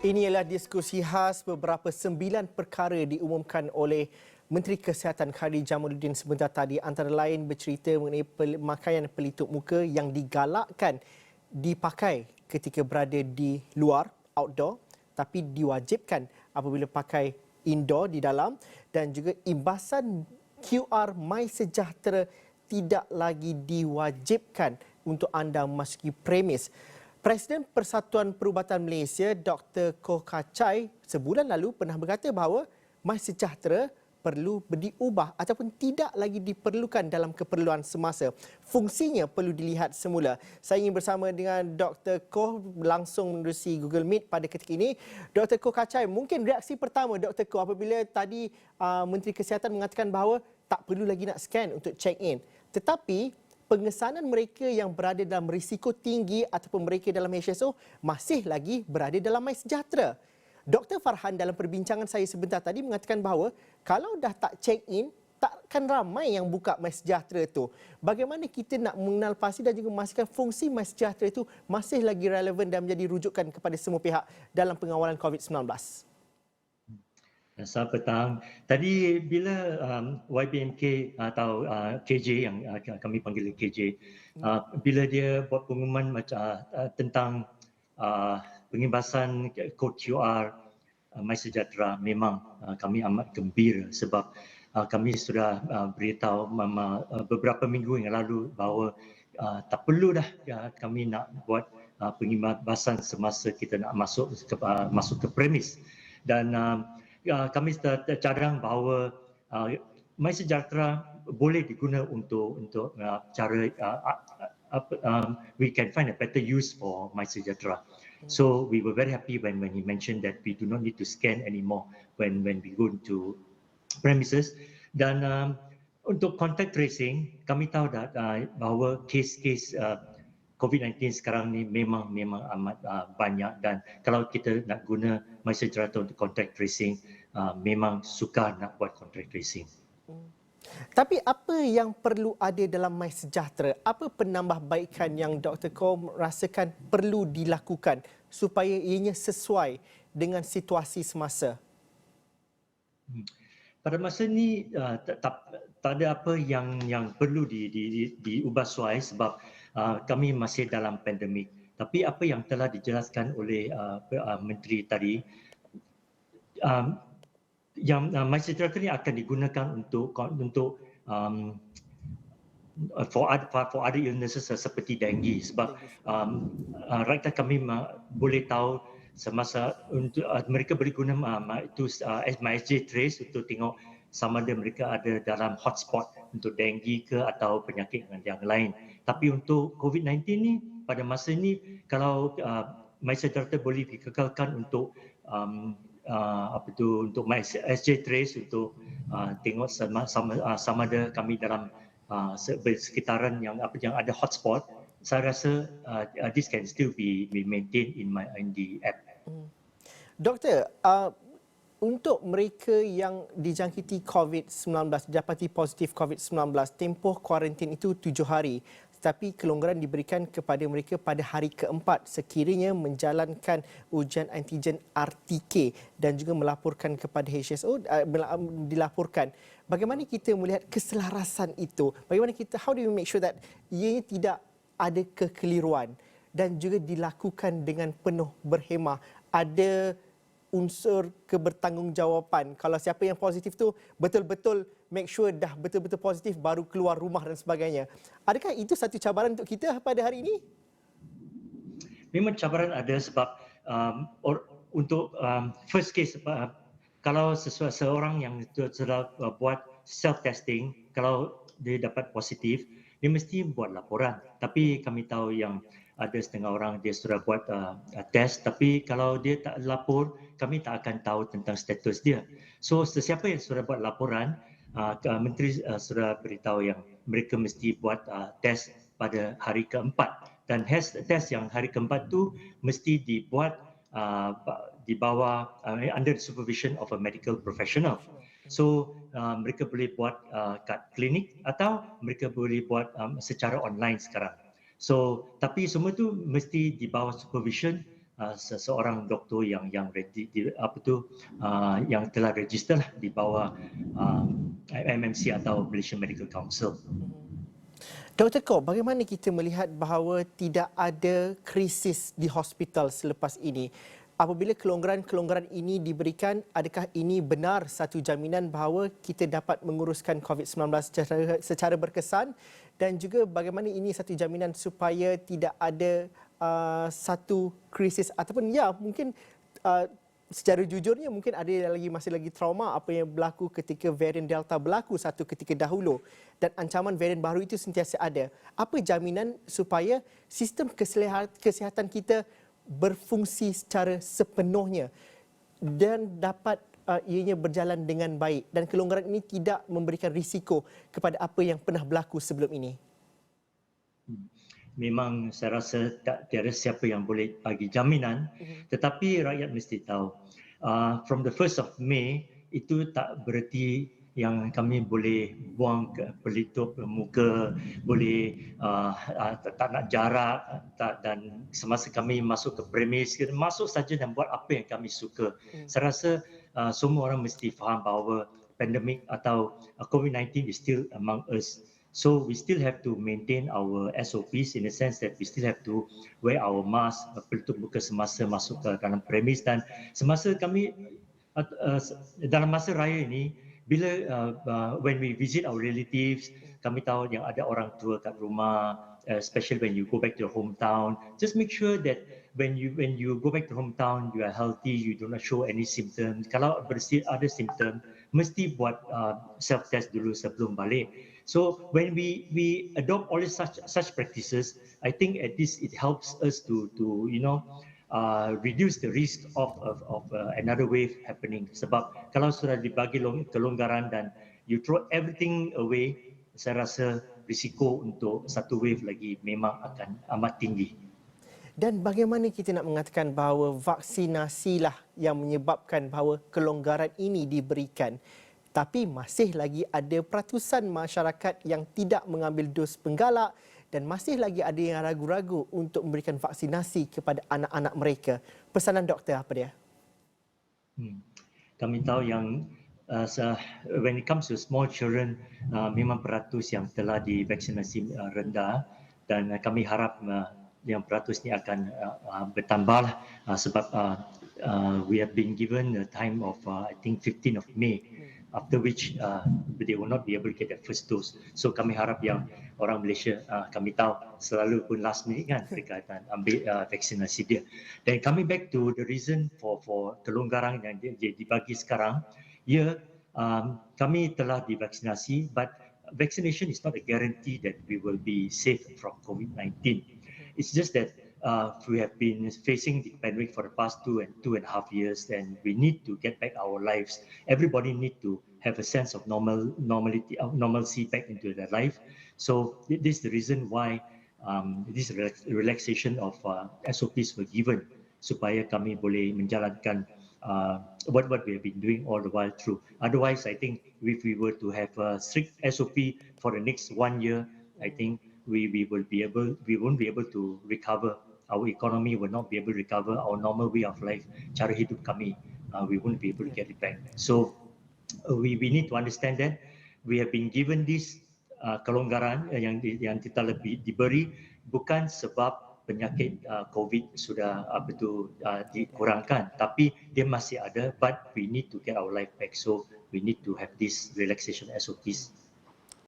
Inilah diskusi khas beberapa 9 perkara diumumkan oleh Menteri Kesihatan Khadi Jamaluddin sebentar tadi, antara lain bercerita mengenai pemakaian pelitup muka yang digalakkan dipakai ketika berada di luar, outdoor, tapi diwajibkan apabila pakai indoor di dalam, dan juga imbasan QR MySejahtera tidak lagi diwajibkan untuk anda memasuki premis. Presiden Persatuan Perubatan Malaysia, Dr. Koh Kachai, sebulan lalu pernah berkata bahawa MySejahtera perlu diubah ataupun tidak lagi diperlukan dalam keperluan semasa. Fungsinya perlu dilihat semula. Saya ingin bersama dengan Dr. Koh langsung menerusi Google Meet pada ketika ini. Dr. Koh Kachai, mungkin reaksi pertama Dr. Koh apabila tadi Menteri Kesihatan mengatakan bahawa tak perlu lagi nak scan untuk check-in. Tetapi pengesanan mereka yang berada dalam risiko tinggi ataupun mereka dalam HSO masih lagi berada dalam MySejahtera. Dr. Farhan dalam perbincangan saya sebentar tadi mengatakan bahawa kalau dah tak check in, takkan ramai yang buka MySejahtera itu. Bagaimana kita nak mengenal pasti dan juga memastikan fungsi MySejahtera itu masih lagi relevan dan menjadi rujukan kepada semua pihak dalam pengawalan COVID-19? Selamat petang. Tadi bila YBMK atau KJ yang kami panggil KJ, bila dia buat pengumuman tentang pengimbasan kod QR MySejahtera, memang kami amat gembira sebab kami sudah beritahu beberapa minggu yang lalu bahawa tak perlu dah kami nak buat pengimbasan semasa kita nak masuk ke premis. Dan kami tercadang bahawa MySejahtera boleh diguna untuk cara we can find a better use for MySejahtera. So we were very happy when he mentioned that we do not need to scan anymore when we go into premises. Dan untuk contact tracing, kami tahu bahawa kes-kes COVID-19 sekarang ni memang amat banyak, dan kalau kita nak guna MySejahtera untuk contact tracing, memang sukar nak buat contact tracing. Tapi apa yang perlu ada dalam MySejahtera? Apa penambahbaikan yang Dr. Koh rasakan perlu dilakukan supaya ianya sesuai dengan situasi semasa? Pada masa ni tak ada apa yang perlu diubah suai sebab kami masih dalam pandemik. Tapi apa yang telah dijelaskan oleh Menteri tadi, yang MySejahtera ini akan digunakan untuk for other illnesses seperti dengue, sebab rakyat kami boleh tahu semasa untuk mereka boleh guna itu MySG Trace untuk tengok sama ada mereka ada dalam hotspot untuk dengue ke atau penyakit yang lain. Tapi untuk COVID-19 ni pada masa ini, kalau MySejahtera boleh dikekalkan untuk untuk MySG Trace untuk tengok sama ada kami dalam sekitaran yang ada hotspot, saya rasa this can still be maintained in the app. Doktor, untuk mereka yang dijangkiti COVID-19, didapati positif COVID-19, tempoh kuarantin itu 7 hari. Tetapi kelonggaran diberikan kepada mereka pada hari keempat sekiranya menjalankan ujian antigen RTK dan juga melaporkan kepada HSO, dilaporkan. Bagaimana kita melihat keselarasan itu? Bagaimana how do we make sure that ianya tidak ada kekeliruan dan juga dilakukan dengan penuh berhemah? Ada unsur kebertanggungjawapan. Kalau siapa yang positif tu betul-betul make sure dah betul-betul positif baru keluar rumah dan sebagainya. Adakah itu satu cabaran untuk kita pada hari ini? Memang cabaran ada sebab untuk first case, kalau seseorang yang sudah buat self testing, kalau dia dapat positif, dia mesti buat laporan. Tapi kami tahu yang ada setengah orang dia sudah buat test, tapi kalau dia tak lapor, kami tak akan tahu tentang status dia. So sesiapa yang sudah buat laporan, Menteri sudah beritahu yang mereka mesti buat test pada hari keempat, dan test yang hari keempat tu mesti dibuat di bawah under supervision of a medical professional. So mereka boleh buat kat klinik atau mereka boleh buat secara online sekarang. So tapi semua tu mesti di bawah supervision seseorang doktor yang yang telah register lah di bawah MMC atau Malaysian Medical Council. Dr. Koh, bagaimana kita melihat bahawa tidak ada krisis di hospital selepas ini? Apabila kelonggaran-kelonggaran ini diberikan, adakah ini benar satu jaminan bahawa kita dapat menguruskan COVID-19 secara berkesan? Dan juga bagaimana ini satu jaminan supaya tidak ada satu krisis ataupun mungkin secara jujurnya mungkin ada masih lagi trauma apa yang berlaku ketika varian Delta berlaku satu ketika dahulu dan ancaman varian baru itu sentiasa ada. Apa jaminan supaya sistem kesihatan kita berfungsi secara sepenuhnya dan dapat ianya berjalan dengan baik dan kelonggaran ini tidak memberikan risiko kepada apa yang pernah berlaku sebelum ini? Memang saya rasa tiada siapa yang boleh bagi jaminan, tetapi rakyat mesti tahu from the 1st of May itu tak bererti yang kami boleh buang ke pelitup muka, boleh tak nak jarak dan semasa kami masuk ke premis, kita masuk saja dan buat apa yang kami suka. Saya rasa semua orang mesti faham bahawa pandemik atau COVID-19 is still among us. So we still have to maintain our SOPs in the sense that we still have to wear our mask, pelitup muka semasa masuk ke dalam premis dan semasa kami dalam masa raya ini, bila when we visit our relatives, kami tahu yang ada orang tua kat rumah, especially when you go back to your hometown, just make sure that when you go back to hometown, you are healthy, you do not show any symptoms. Kalau ada symptom, mesti buat self-test dulu sebelum balik. So when we adopt all such practices, I think at least it helps us to reduce the risk of another wave happening. Sebab kalau sudah dibagi kelonggaran dan you throw everything away, saya rasa risiko untuk satu wave lagi memang akan amat tinggi. Dan bagaimana kita nak mengatakan bahawa vaksinasilah yang menyebabkan bahawa kelonggaran ini diberikan? Tapi masih lagi ada peratusan masyarakat yang tidak mengambil dos penggalak dan masih lagi ada yang ragu-ragu untuk memberikan vaksinasi kepada anak-anak mereka. Pesanan doktor apa dia? Kami tahu yang when it comes to small children, memang peratus yang telah divaksinasi rendah dan kami harap yang peratus ini akan bertambah sebab we have been given a time of I think 15 of May. After which they will not be able to get their first dose. So kami harap yang orang Malaysia, kami tahu selalu pun last minute kan mereka akan ambil vaksinasi dia. Dan coming back to the reason for kelonggaran yang dibagi sekarang, kami telah divaksinasi, but vaccination is not a guarantee that we will be safe from COVID-19. It's just that we have been facing the pandemic for the past 2.5 years, and we need to get back our lives. Everybody need to have a sense of normalcy back into their life. So this is the reason why this relaxation of SOPs were given supaya kami boleh menjalankan what we have been doing all the while through. Otherwise, I think if we were to have a strict SOP for the next 1 year, I think we won't be able to recover. Our economy will not be able to recover our normal way of life. Cara hidup kami, we won't be able to get it back. So we need to understand that we have been given this kelonggaran yang kita lebih diberi bukan sebab penyakit COVID sudah dikurangkan, tapi dia masih ada. But we need to get our life back. So we need to have this relaxation SOPs.